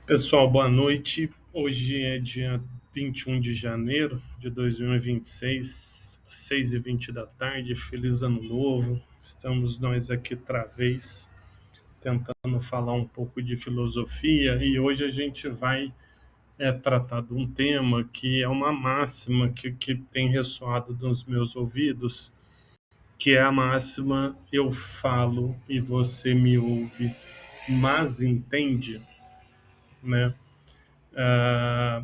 Pessoal, boa noite. Hoje é dia 21 de janeiro de 2026, 6h20 da tarde. Feliz Ano Novo. Estamos nós aqui outra vez tentando falar um pouco de filosofia e hoje a gente vai tratar de um tema que é uma máxima que tem ressoado nos meus ouvidos, que é a máxima eu falo e você me ouve, mas entende, né? Ah,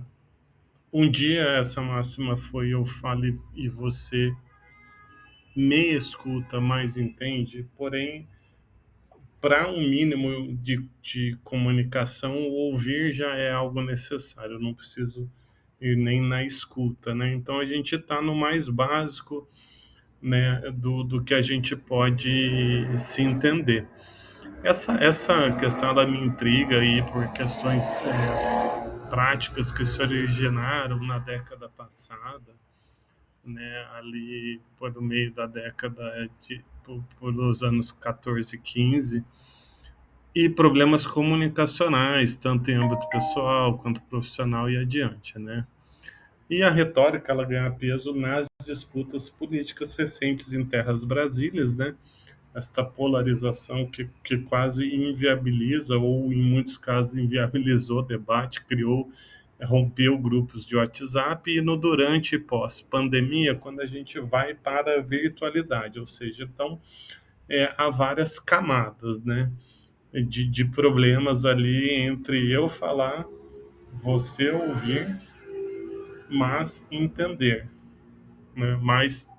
Um dia essa máxima foi eu falo e você me escuta, mas entende. Porém, para um mínimo de comunicação, o ouvir já é algo necessário. Eu não preciso ir nem na escuta, né? Então a gente está no mais básico, né, do que a gente pode se entender. Essa questão ela me intriga aí por questões práticas que se originaram na década passada, né, ali por meio da década por os anos 14 e 15, e problemas comunicacionais, tanto em âmbito pessoal quanto profissional e adiante, né? E a retórica ela ganha peso nas disputas políticas recentes em terras brasílias, né? Esta polarização que quase inviabiliza, ou em muitos casos inviabilizou o debate, rompeu grupos de WhatsApp e no durante e pós-pandemia, quando a gente vai para a virtualidade, ou seja, então há várias camadas, né, de problemas ali entre eu falar, você ouvir, mas entender, né, mas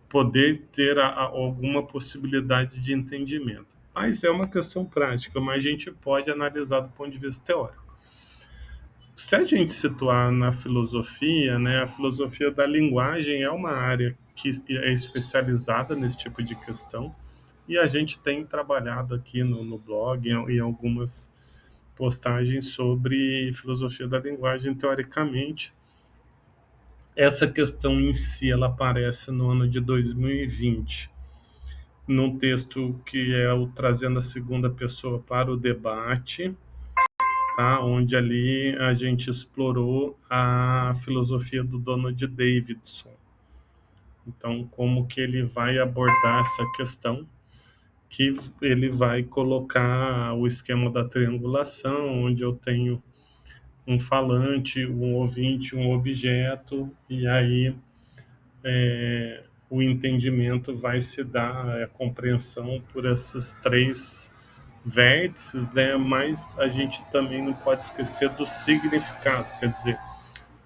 poder ter alguma possibilidade de entendimento. Mas é uma questão prática, mas a gente pode analisar do ponto de vista teórico. Se a gente situar na filosofia, né, a filosofia da linguagem é uma área que é especializada nesse tipo de questão, e a gente tem trabalhado aqui no blog em algumas postagens sobre filosofia da linguagem teoricamente. Essa questão em si ela aparece no ano de 2020, num texto que é o Trazendo a Segunda Pessoa para o Debate, tá? Onde ali a gente explorou a filosofia do Donald Davidson. Então, como que ele vai abordar essa questão, que ele vai colocar o esquema da triangulação, onde eu tenho um falante, um ouvinte, um objeto, e aí o entendimento vai se dar, a compreensão por esses três vértices, né? Mas a gente também não pode esquecer do significado, quer dizer,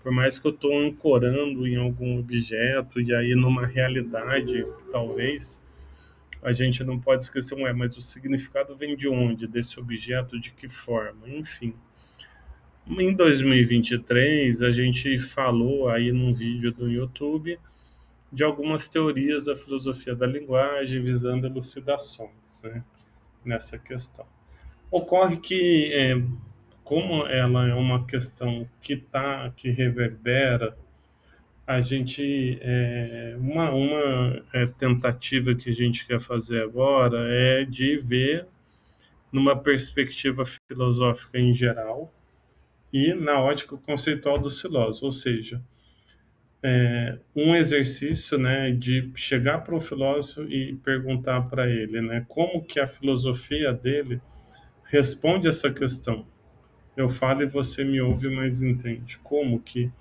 por mais que eu estou ancorando em algum objeto e aí numa realidade, talvez, a gente não pode esquecer, mas o significado vem de onde? Desse objeto, de que forma? Enfim. Em 2023, a gente falou aí num vídeo do YouTube de algumas teorias da filosofia da linguagem visando elucidações, né, nessa questão. Ocorre que, como ela é uma questão que reverbera, a gente uma tentativa que a gente quer fazer agora é de ver numa perspectiva filosófica em geral e na ótica conceitual dos filósofos, ou seja, um exercício, né, de chegar para um filósofo e perguntar para ele, né, como que a filosofia dele responde essa questão. Eu falo e você me ouve, mas entende. Como que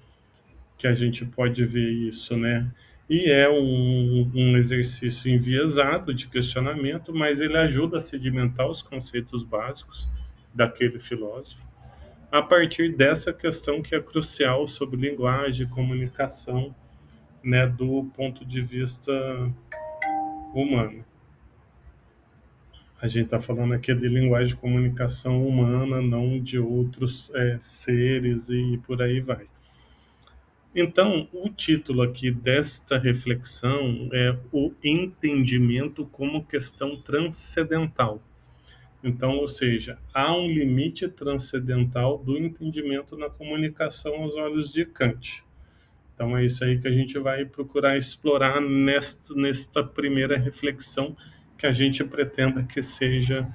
a gente pode ver isso, né? E é um exercício enviesado de questionamento, mas ele ajuda a sedimentar os conceitos básicos daquele filósofo a partir dessa questão que é crucial sobre linguagem e comunicação, né, do ponto de vista humano. A gente está falando aqui de linguagem de comunicação humana, não de outros seres e por aí vai. Então, o título aqui desta reflexão é o entendimento como questão transcendental. Então, ou seja, há um limite transcendental do entendimento na comunicação aos olhos de Kant. Então, é isso aí que a gente vai procurar explorar nesta primeira reflexão que a gente pretenda que seja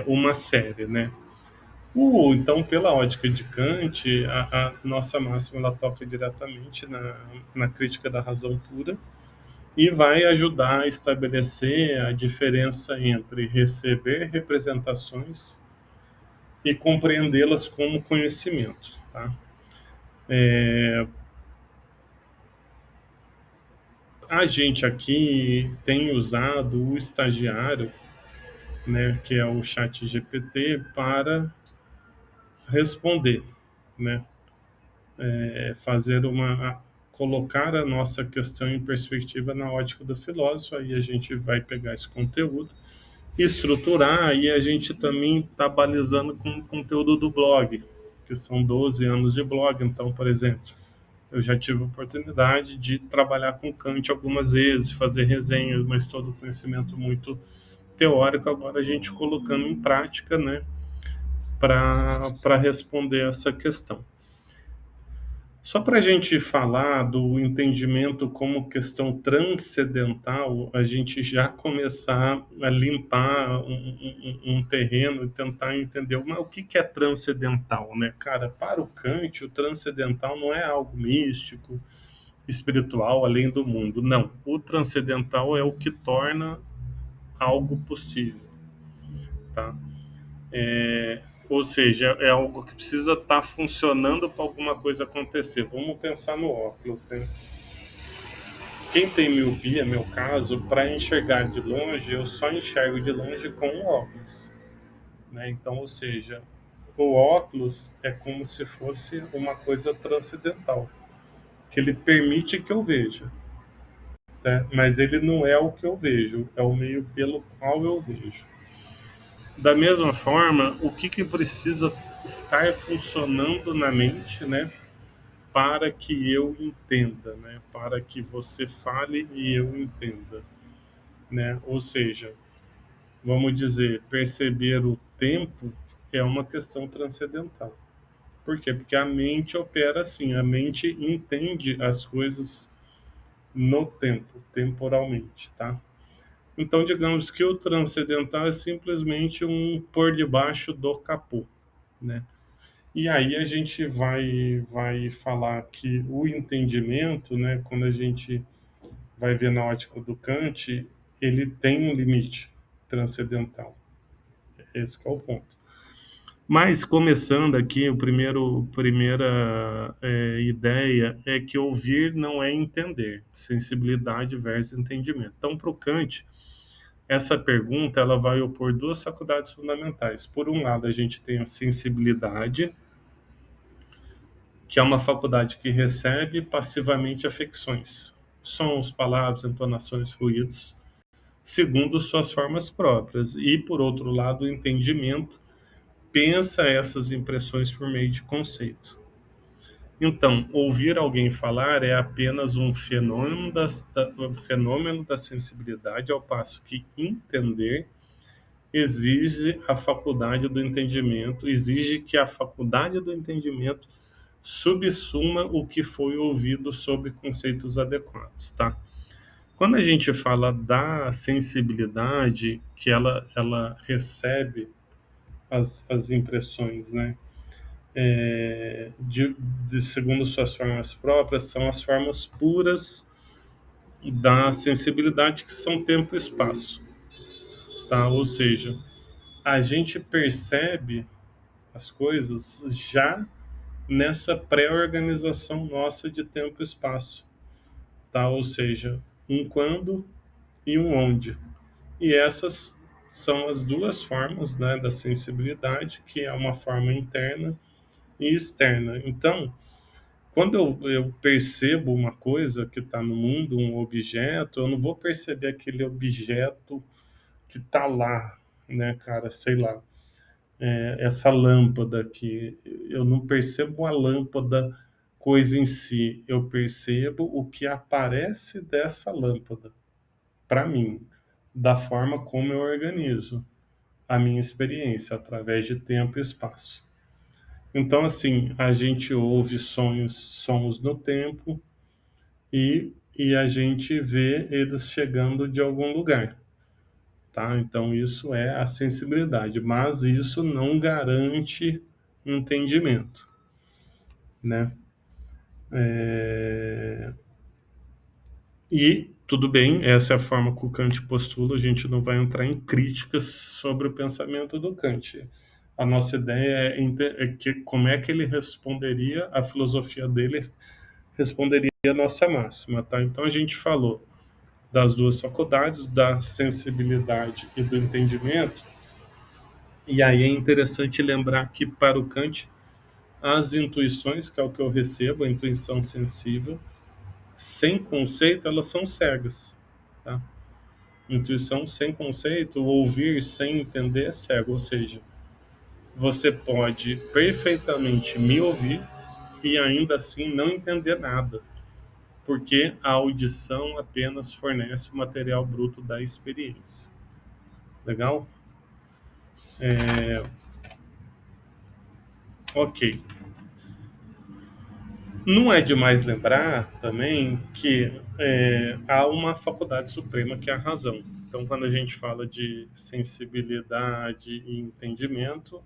uma série, né? Então, pela ótica de Kant, a nossa máxima ela toca diretamente na crítica da razão pura e vai ajudar a estabelecer a diferença entre receber representações e compreendê-las como conhecimento. Tá? A gente aqui tem usado o estagiário, né, que é o chat GPT, para responder, né, fazer colocar a nossa questão em perspectiva na ótica do filósofo. Aí a gente vai pegar esse conteúdo, estruturar, e a gente também está balizando com o conteúdo do blog, que são 12 anos de blog. Então, por exemplo, eu já tive a oportunidade de trabalhar com Kant algumas vezes, fazer resenhas, mas todo conhecimento muito teórico, agora a gente colocando em prática, né, para responder essa questão. Só para a gente falar do entendimento como questão transcendental, a gente já começar a limpar um terreno e tentar entender o que é transcendental, né? Cara, para o Kant, o transcendental não é algo místico, espiritual, além do mundo. Não. O transcendental é o que torna algo possível, tá? Ou seja, é algo que precisa estar funcionando para alguma coisa acontecer. Vamos pensar no óculos, né? Quem tem miopia, meu caso, para enxergar de longe, eu só enxergo de longe com o óculos, né? Então, ou seja, o óculos é como se fosse uma coisa transcendental, que ele permite que eu veja, né? Mas ele não é o que eu vejo, é o meio pelo qual eu vejo. Da mesma forma, o que precisa estar funcionando na mente, né, para que eu entenda, né, para que você fale e eu entenda, né? Ou seja, vamos dizer, perceber o tempo é uma questão transcendental. Por quê? Porque a mente opera assim, a mente entende as coisas no tempo, temporalmente, tá? Então, digamos que o transcendental é simplesmente um por debaixo do capô, né? E aí a gente vai falar que o entendimento, né, quando a gente vai ver na ótica do Kant, ele tem um limite transcendental. Esse que é o ponto. Mas começando aqui, primeira ideia é que ouvir não é entender, sensibilidade versus entendimento. Então, para o Kant, essa pergunta ela vai opor duas faculdades fundamentais. Por um lado, a gente tem a sensibilidade, que é uma faculdade que recebe passivamente afecções, sons, palavras, entonações, ruídos, segundo suas formas próprias. E, por outro lado, o entendimento pensa essas impressões por meio de conceito. Então, ouvir alguém falar é apenas um fenômeno da sensibilidade, ao passo que entender exige que a faculdade do entendimento subsuma o que foi ouvido sob conceitos adequados, tá? Quando a gente fala da sensibilidade, que ela recebe as impressões, né? Segundo suas formas próprias, são as formas puras da sensibilidade, que são tempo e espaço, tá? Ou seja, a gente percebe as coisas já nessa pré-organização nossa de tempo e espaço, tá? Ou seja, um quando e um onde. E essas são as duas formas, né, da sensibilidade, que é uma forma interna e externa. Então, quando eu percebo uma coisa que está no mundo, um objeto, eu não vou perceber aquele objeto que está lá, né, cara, sei lá, essa lâmpada aqui. Eu não percebo a lâmpada coisa em si, eu percebo o que aparece dessa lâmpada para mim, da forma como eu organizo a minha experiência através de tempo e espaço. Então, assim, a gente ouve sons no tempo e a gente vê eles chegando de algum lugar. tá? Então isso é a sensibilidade, mas isso não garante entendimento, né? E tudo bem, essa é a forma que o Kant postula, a gente não vai entrar em críticas sobre o pensamento do Kant. A nossa ideia é que como é que ele responderia, a filosofia dele responderia a nossa máxima, tá? Então a gente falou das duas faculdades, da sensibilidade e do entendimento, e aí é interessante lembrar que para o Kant, as intuições, que é o que eu recebo, a intuição sensível, sem conceito, elas são cegas, tá? Intuição sem conceito, ouvir sem entender é cego, ou seja, você pode perfeitamente me ouvir e ainda assim não entender nada, porque a audição apenas fornece o material bruto da experiência. Legal? Ok. Não é demais lembrar também que há uma faculdade suprema que é a razão. Então, quando a gente fala de sensibilidade e entendimento,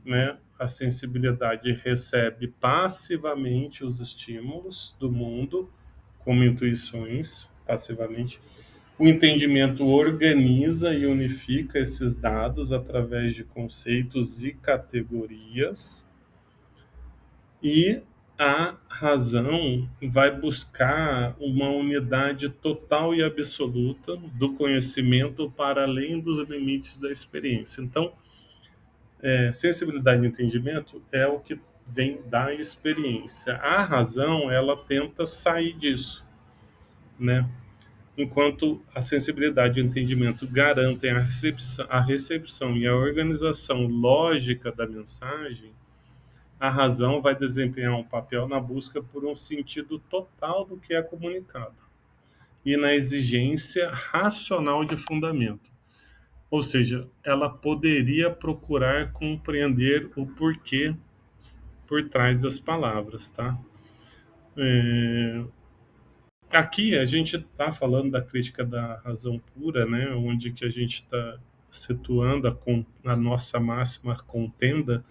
né, a sensibilidade recebe passivamente os estímulos do mundo, como intuições, passivamente. O entendimento organiza e unifica esses dados através de conceitos e categorias, e a razão vai buscar uma unidade total e absoluta do conhecimento para além dos limites da experiência. Então, sensibilidade e entendimento é o que vem da experiência. A razão, ela tenta sair disso, né? Enquanto a sensibilidade e o entendimento garantem a recepção e a organização lógica da mensagem, a razão vai desempenhar um papel na busca por um sentido total do que é comunicado e na exigência racional de fundamento. Ou seja, ela poderia procurar compreender o porquê por trás das palavras, tá? É, aqui a gente está falando da crítica da razão pura, né? Onde que a gente está situando a nossa máxima contenda,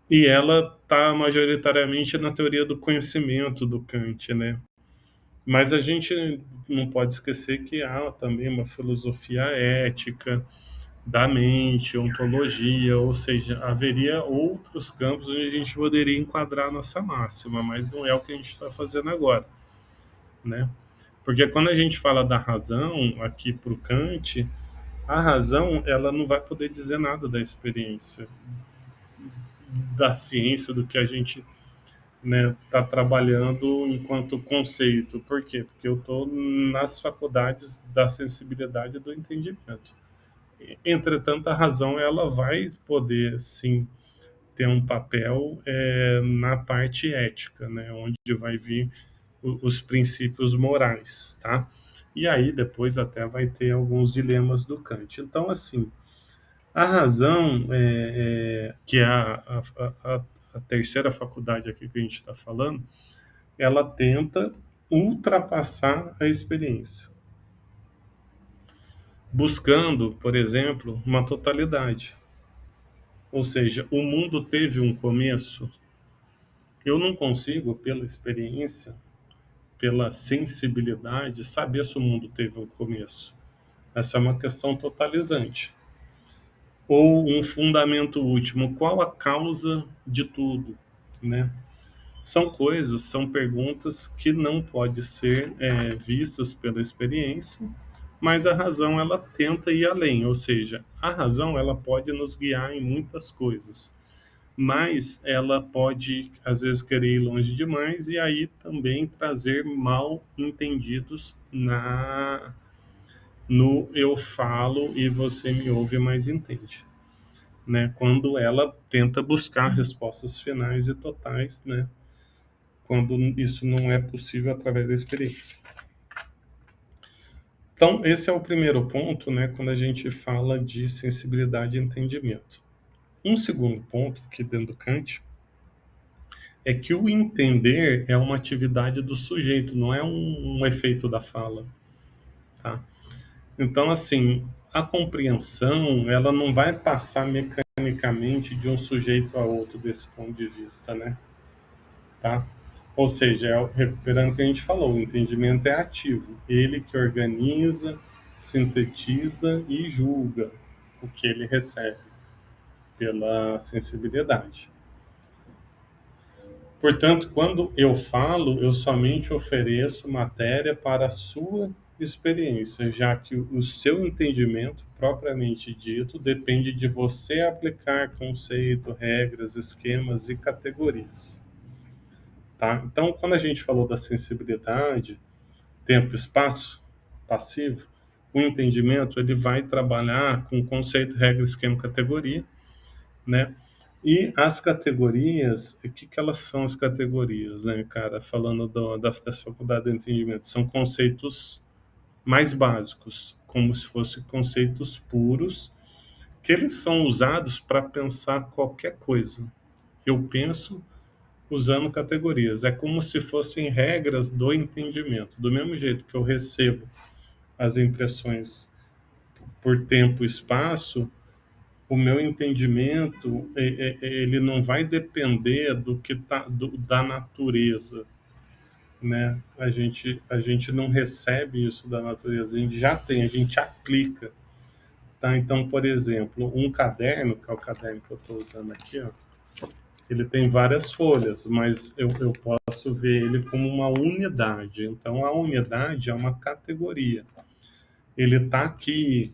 e ela está majoritariamente na teoria do conhecimento do Kant, né? Mas a gente não pode esquecer que há também uma filosofia ética da mente, ontologia, ou seja, haveria outros campos onde a gente poderia enquadrar a nossa máxima, mas não é o que a gente está fazendo agora, né? Porque quando a gente fala da razão aqui para o Kant, a razão ela não vai poder dizer nada da experiência, da ciência, do que a gente, né, está trabalhando enquanto conceito. Por quê? Porque eu estou nas faculdades da sensibilidade e do entendimento. Entretanto, a razão ela vai poder sim ter um papel na parte ética, né, onde vai vir os princípios morais, tá? E aí depois até vai ter alguns dilemas do Kant. Então, assim, a razão, que é a terceira faculdade aqui que a gente está falando, ela tenta ultrapassar a experiência, buscando, por exemplo, uma totalidade. Ou seja, o mundo teve um começo. Eu não consigo, pela experiência, pela sensibilidade, saber se o mundo teve um começo. Essa é uma questão totalizante. Ou um fundamento último, qual a causa de tudo, né? São coisas, são perguntas que não podem ser vistas pela experiência, mas a razão ela tenta ir além, ou seja, a razão ela pode nos guiar em muitas coisas, mas ela pode às vezes querer ir longe demais e aí também trazer mal entendidos na no eu falo e você me ouve, mas entende, né? Quando ela tenta buscar respostas finais e totais, né? Quando isso não é possível através da experiência. Então, esse é o primeiro ponto, né? Quando a gente fala de sensibilidade e entendimento. Um segundo ponto, que dentro do Kant, é que o entender é uma atividade do sujeito, não é um efeito da fala, tá? Então, assim, a compreensão, ela não vai passar mecanicamente de um sujeito a outro desse ponto de vista, né? Tá? Ou seja, recuperando o que a gente falou, o entendimento é ativo. Ele que organiza, sintetiza e julga o que ele recebe pela sensibilidade. Portanto, quando eu falo, eu somente ofereço matéria para a sua experiência, já que o seu entendimento, propriamente dito, depende de você aplicar conceito, regras, esquemas e categorias. Tá? Então, quando a gente falou da sensibilidade, tempo e espaço passivo, o entendimento ele vai trabalhar com conceito, regra, esquema, categoria, né? E as categorias, o que elas são as categorias, né, cara? Falando da faculdade do entendimento, são conceitos mais básicos, como se fossem conceitos puros, que eles são usados para pensar qualquer coisa. Eu penso usando categorias, é como se fossem regras do entendimento. Do mesmo jeito que eu recebo as impressões por tempo e espaço, o meu entendimento ele não vai depender do que da natureza, né? A gente não recebe isso da natureza, a gente já tem, a gente aplica, tá? Então, por exemplo, um caderno, que é o caderno que eu estou usando aqui, ó, ele tem várias folhas, mas eu posso ver ele como uma unidade. Então, a unidade é uma categoria. Ele está aqui,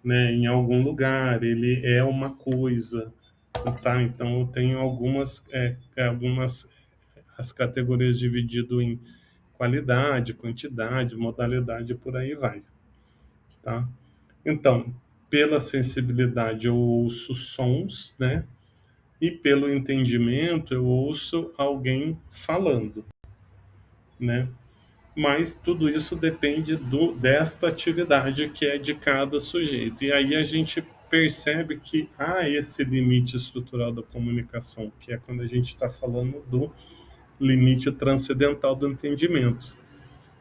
né, em algum lugar, ele é uma coisa, tá? Então eu tenho algumas as categorias dividido em qualidade, quantidade, modalidade e por aí vai, tá? Então, pela sensibilidade eu ouço sons, né? E pelo entendimento eu ouço alguém falando, né? Mas tudo isso depende desta atividade que é de cada sujeito. E aí a gente percebe que há esse limite estrutural da comunicação, que é quando a gente está falando do limite transcendental do entendimento,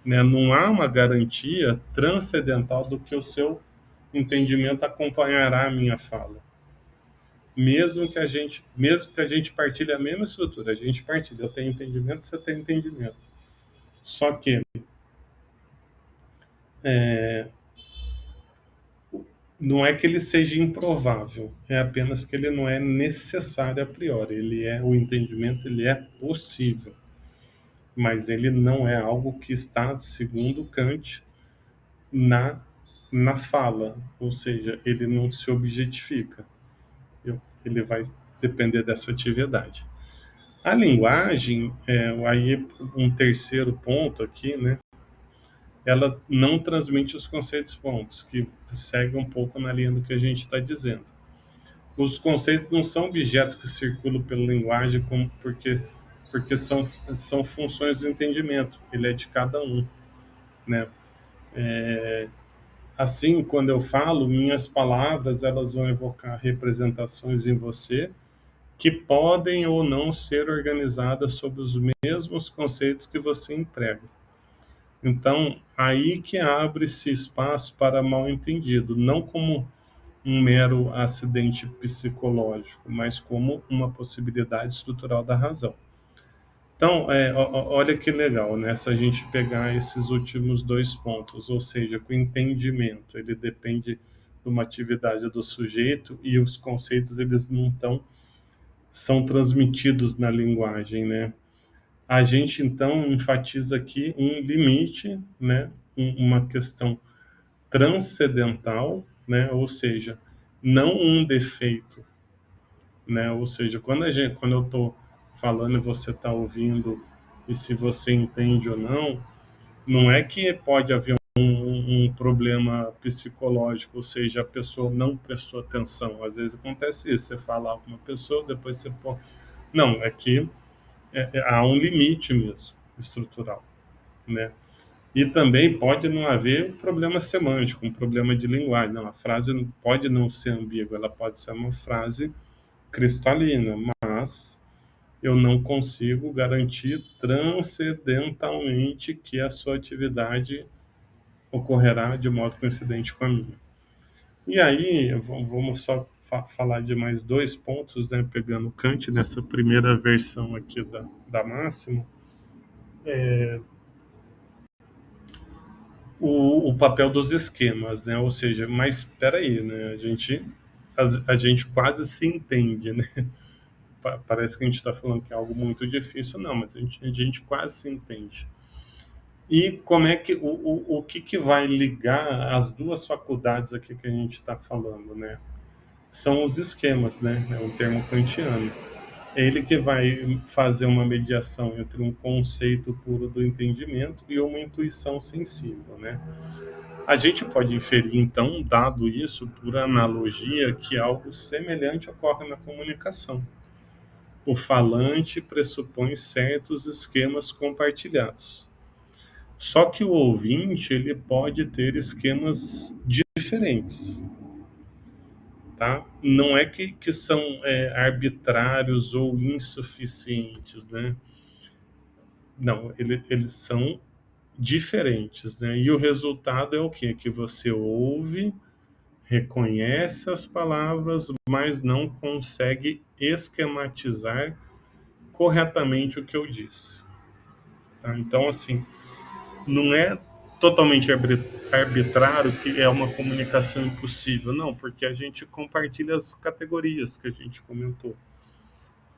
né? Não há uma garantia transcendental do que o seu entendimento acompanhará a minha fala. Mesmo que a gente partilhe a mesma estrutura, a gente partilha, eu tenho entendimento, você tem entendimento. Só que não é que ele seja improvável, é apenas que ele não é necessário a priori. O entendimento ele é possível, mas ele não é algo que está, segundo Kant, na na fala, ou seja, ele não se objetifica. Ele vai depender dessa atividade. A linguagem, aí um terceiro ponto aqui, né? Ela não transmite os conceitos pontos, que segue um pouco na linha do que a gente está dizendo. Os conceitos não são objetos que circulam pela linguagem porque são funções do entendimento. Ele é de cada um, né? Assim, quando eu falo, minhas palavras elas vão evocar representações em você que podem ou não ser organizadas sob os mesmos conceitos que você emprega. Então, aí que abre-se espaço para mal-entendido, não como um mero acidente psicológico, mas como uma possibilidade estrutural da razão. Então, olha que legal, né? Se a gente pegar esses últimos dois pontos, ou seja, que o entendimento ele depende de uma atividade do sujeito e os conceitos eles não são transmitidos na linguagem, né? A gente então enfatiza aqui um limite, né? Uma questão transcendental, né? Ou seja, não um defeito, né? Ou seja, quando eu estou falando e você está ouvindo e se você entende ou não, não é que pode haver um problema psicológico, ou seja, a pessoa não prestou atenção. Às vezes acontece isso, você fala com uma pessoa, depois você pode... Não, é que há um limite mesmo, estrutural, né? E também pode não haver um problema semântico, um problema de linguagem. Não, a frase pode não ser ambígua, ela pode ser uma frase cristalina, mas eu não consigo garantir transcendentalmente que a sua atividade ocorrerá de modo coincidente com a minha. E aí, vamos só falar de mais dois pontos, né, pegando Kant nessa primeira versão aqui da máxima, o papel dos esquemas, né, ou seja, mas espera aí, né, a gente quase se entende, né, parece que a gente está falando que é algo muito difícil, não, mas a gente quase se entende. E como é que o que vai ligar as duas faculdades aqui que a gente está falando, né? São os esquemas, né? É um termo kantiano. É ele que vai fazer uma mediação entre um conceito puro do entendimento e uma intuição sensível, né? A gente pode inferir, então, dado isso, por analogia, que algo semelhante ocorre na comunicação. O falante pressupõe certos esquemas compartilhados. Só que o ouvinte ele pode ter esquemas diferentes, tá? Não é que são arbitrários ou insuficientes, né? Não, eles são diferentes, né? E o resultado é o quê? Que você ouve, reconhece as palavras, mas não consegue esquematizar corretamente o que eu disse. Tá? Então, assim, não é totalmente arbitrário que é uma comunicação impossível, não, porque a gente compartilha as categorias que a gente comentou,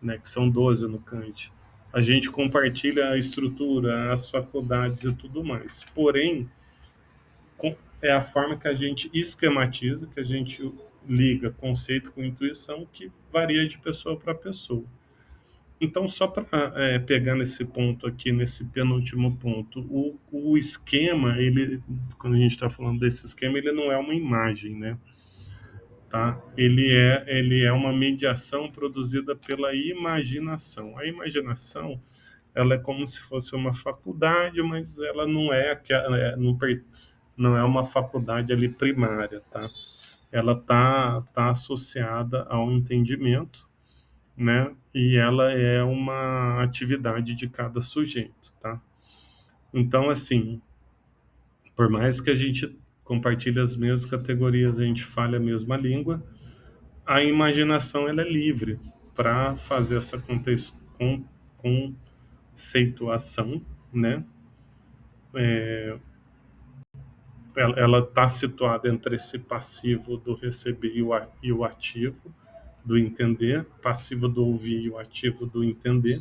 né, que são 12 no Kant. A gente compartilha a estrutura, as faculdades e tudo mais. Porém, é a forma que a gente esquematiza, que a gente liga conceito com intuição, que varia de pessoa para pessoa. Então, só para pegar nesse ponto aqui, nesse penúltimo ponto, o esquema, ele, quando a gente está falando desse esquema, ele não é uma imagem, né? Tá? Ele é uma mediação produzida pela imaginação. A imaginação, ela é como se fosse uma faculdade, mas ela não é aquela, não é uma faculdade ali primária, tá? Ela tá associada ao entendimento, né? E ela é uma atividade de cada sujeito, tá? Então, assim, por mais que a gente compartilhe as mesmas categorias, a gente fale a mesma língua, a imaginação ela é livre para fazer essa conceituação, né? Ela está situada entre esse passivo do receber e o ativo do entender, passivo do ouvir e o ativo do entender.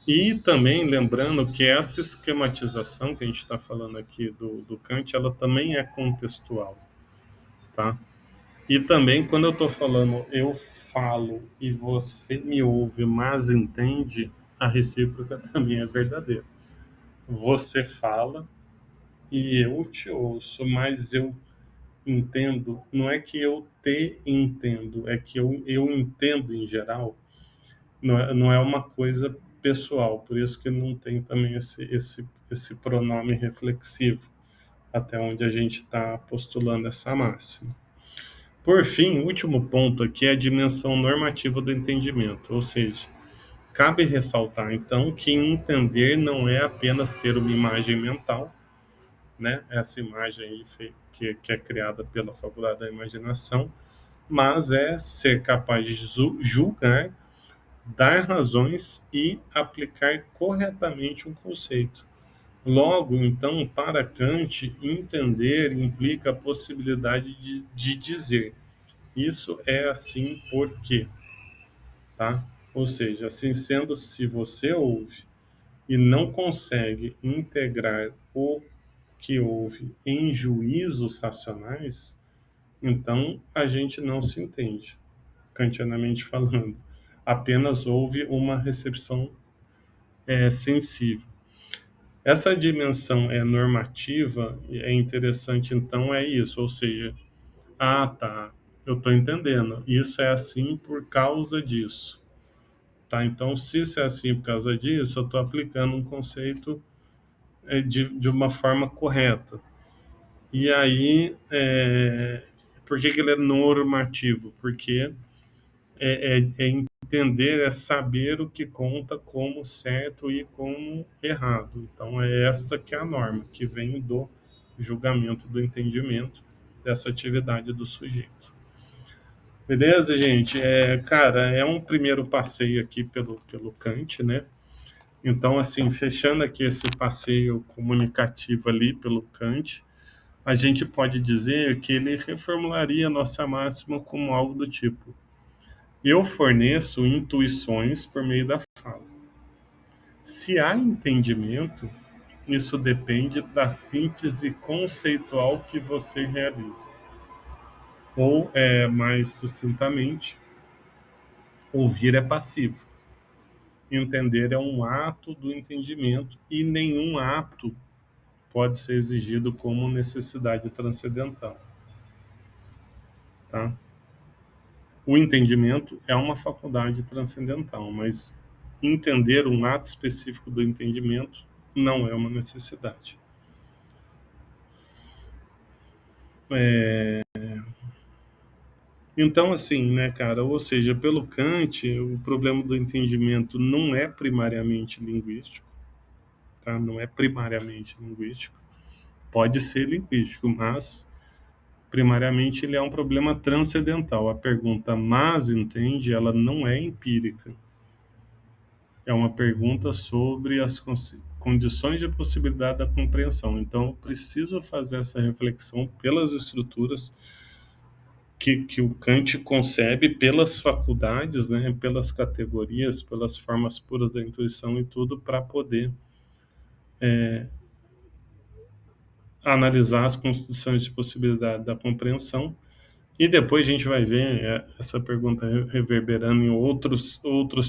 E também lembrando que essa esquematização que a gente está falando aqui do Kant, ela também é contextual, tá? E também quando eu estou falando eu falo e você me ouve, mas entende, a recíproca também é verdadeira. Você fala e eu te ouço, mas eu entendo, não é que eu te entendo, é que eu entendo em geral, não é uma coisa pessoal, por isso que não tem também esse pronome reflexivo, até onde a gente está postulando essa máxima. Por fim, o último ponto aqui é a dimensão normativa do entendimento, ou seja, cabe ressaltar então que entender não é apenas ter uma imagem mental, né? Essa imagem aí que é criada pela faculdade da imaginação, mas é ser capaz de julgar, dar razões e aplicar corretamente um conceito. Logo, então, para Kant, entender implica a possibilidade de dizer isso é assim porque, tá? Ou seja, assim sendo, se você ouve e não consegue integrar o que ouve em juízos racionais, então a gente não se entende, kantianamente falando. Apenas houve uma recepção sensível. Essa dimensão normativa é interessante, então, é isso, ou seja, ah, tá, eu estou entendendo, isso é assim por causa disso. Tá, então, se isso é assim por causa disso, eu estou aplicando um conceito de uma forma correta. E aí, por que ele é normativo? Porque é entender, é saber o que conta como certo e como errado. Então, é esta que é a norma, que vem do julgamento do entendimento, dessa atividade do sujeito. Beleza, gente? Cara, é um primeiro passeio aqui pelo Kant, né? Então, assim, fechando aqui esse passeio comunicativo ali pelo Kant, a gente pode dizer que ele reformularia a nossa máxima como algo do tipo: eu forneço intuições por meio da fala. Se há entendimento, isso depende da síntese conceitual que você realiza. Ou, mais sucintamente, ouvir é passivo. Entender é um ato do entendimento e nenhum ato pode ser exigido como necessidade transcendental, tá? O entendimento é uma faculdade transcendental, mas entender um ato específico do entendimento não é uma necessidade. Então, assim, né, cara, ou seja, pelo Kant, o problema do entendimento não é primariamente linguístico, tá? Não é primariamente linguístico. Pode ser linguístico, mas primariamente ele é um problema transcendental. A pergunta "mas entende", ela não é empírica. É uma pergunta sobre as condições de possibilidade da compreensão. Então, eu preciso fazer essa reflexão pelas estruturas que o Kant concebe, pelas faculdades, né, pelas categorias, pelas formas puras da intuição e tudo, para poder analisar as condições de possibilidade da compreensão. E depois a gente vai ver essa pergunta reverberando em outros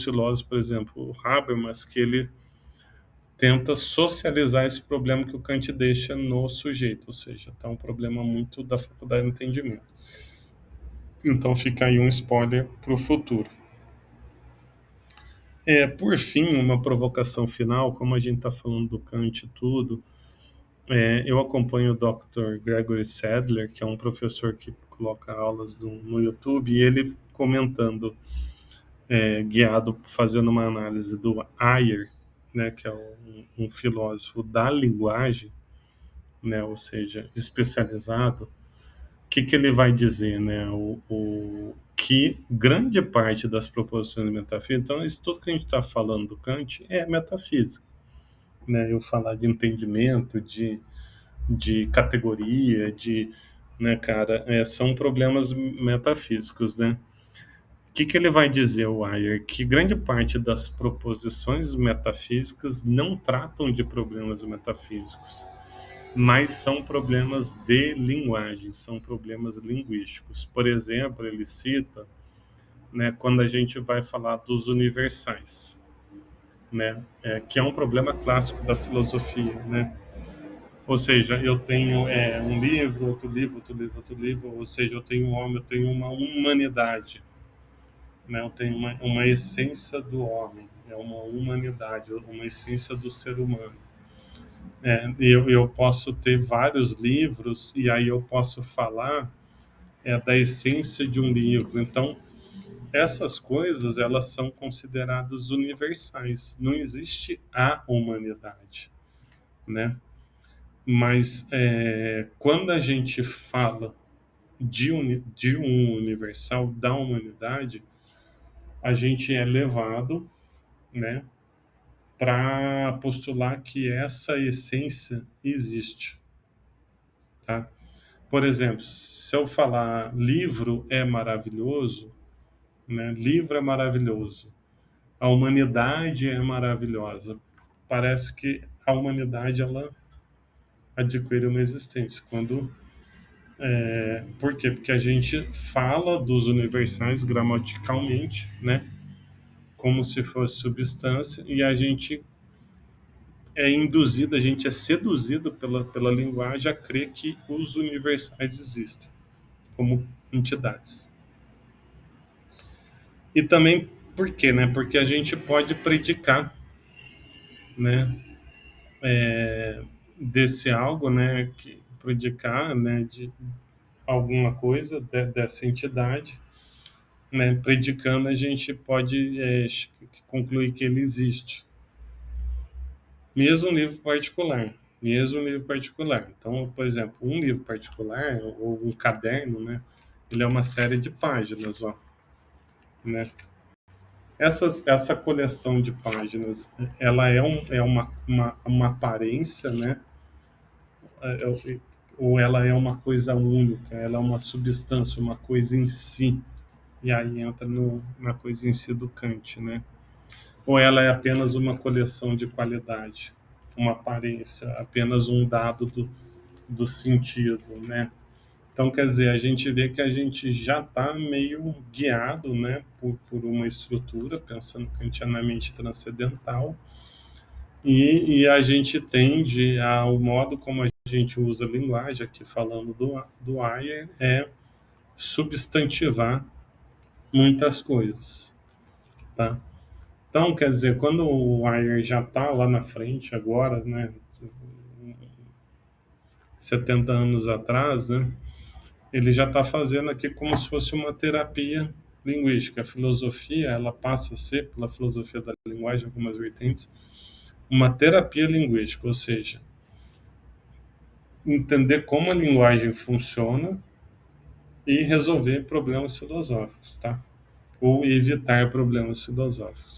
filósofos, por exemplo, o Habermas, que ele tenta socializar esse problema que o Kant deixa no sujeito, ou seja, tá um problema muito da faculdade do entendimento. Então fica aí um spoiler para o futuro. Por fim, uma provocação final, como a gente está falando do Kant e tudo, eu acompanho o Dr. Gregory Sadler, que é um professor que coloca aulas no YouTube, e ele comentando, guiado, fazendo uma análise do Ayer, né, que é um filósofo da linguagem, né, ou seja, especializado. Que ele vai dizer, né? Que grande parte das proposições metafísicas, então isso tudo que a gente está falando do Kant é metafísica, né? Eu falar de entendimento, de categoria, né, cara, são problemas metafísicos, né? Que ele vai dizer, o Ayer? Que grande parte das proposições metafísicas não tratam de problemas metafísicos, mas são problemas de linguagem, são problemas linguísticos. Por exemplo, ele cita, né, quando a gente vai falar dos universais, né, que é um problema clássico da filosofia, né? Ou seja, eu tenho um livro, outro livro, outro livro, outro livro, ou seja, eu tenho um homem, eu tenho uma humanidade, né? Eu tenho uma essência do homem, é uma humanidade, uma essência do ser humano. Eu posso ter vários livros e aí eu posso falar da essência de um livro. Então, essas coisas elas são consideradas universais. Não existe a humanidade, né? Mas quando a gente fala de um universal da humanidade, a gente é levado, né, para postular que essa essência existe, tá? Por exemplo, se eu falar livro é maravilhoso, né? Livro é maravilhoso. A humanidade é maravilhosa. Parece que a humanidade ela adquire uma existência. Por quê? Porque a gente fala dos universais gramaticalmente, né? Como se fosse substância, e a gente é induzido, a gente é seduzido pela linguagem a crer que os universais existem como entidades. E também por quê, né? Porque a gente pode predicar, né, desse algo, né, que predicar, né, de alguma coisa dessa entidade, né, predicando a gente pode concluir que ele existe, mesmo um livro particular. mesmo um livro particular. Então, por exemplo, um livro particular ou um caderno, né? Ele é uma série de páginas, ó, né? Essa coleção de páginas, ela é uma aparência, né? Ou ela é uma coisa única, ela é uma substância, uma coisa em si. E aí entra na coisa em si do Kant, né? Ou ela é apenas uma coleção de qualidade, uma aparência, apenas um dado do sentido, né? Então, quer dizer, a gente vê que a gente já está meio guiado, né, por uma estrutura, pensando kantianamente transcendental, e a gente tende ao modo como a gente usa a linguagem, aqui falando do Ayer, é substantivar muitas coisas, tá? Então, quer dizer, quando o Ayer já está lá na frente agora, né, 70 anos atrás, né, ele já está fazendo aqui como se fosse uma terapia linguística. A filosofia, ela passa a ser, pela filosofia da linguagem, algumas vertentes, uma terapia linguística, ou seja, entender como a linguagem funciona e resolver problemas filosóficos, tá? Ou evitar problemas filosóficos.